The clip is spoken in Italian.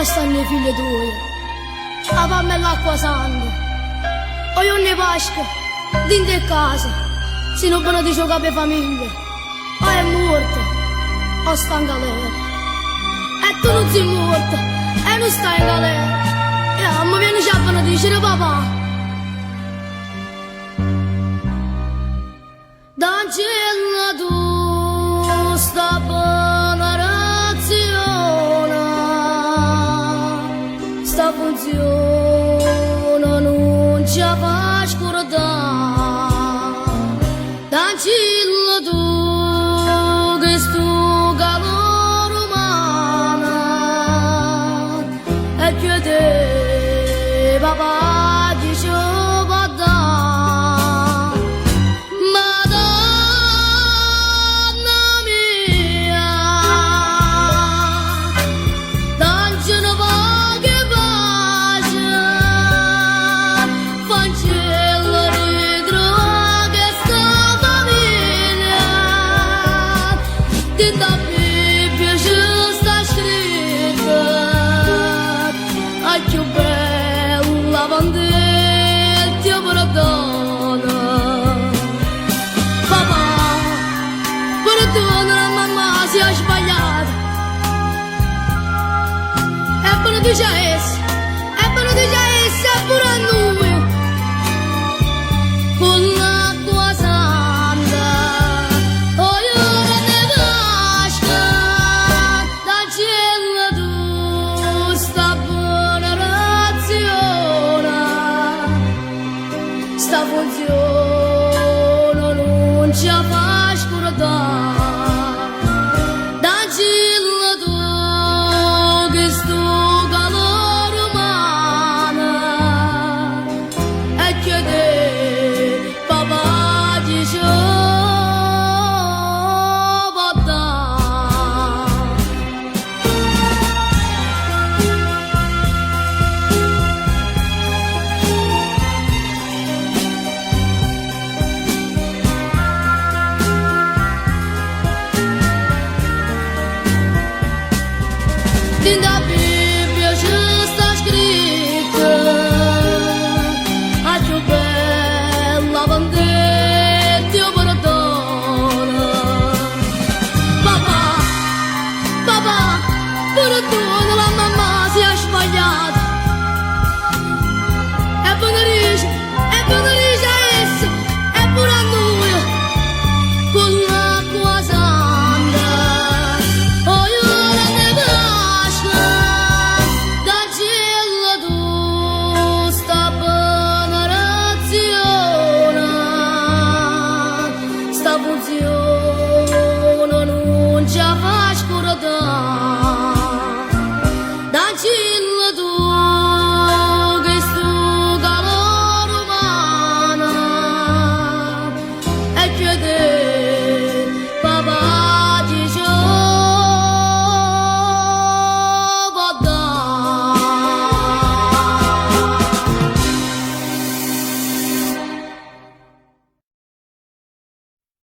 dove stanno i figli tuoi? La fame e l'acqua santa. O io ne pasca, dentro casa, se non vanno di giocare per famiglia. O è morto, o sta in galera. E tu non sei morto, e non stai in galera. E mi viene già a dire papà. D'angela tu sta buona razione, sta funzione non ci fa scordare. D'angela tu che sto calore umano e chiede papà dice dentro a Bibbia ci sta scritto a più bella bandetta perdona. Papà, perdona, mamma si è sbagliata. E per dice essa, e per dice essa pure a noi. Con l'acqua santa, oh io ne casca, d'angela tu sta buona razione, sta funzione non ci fa.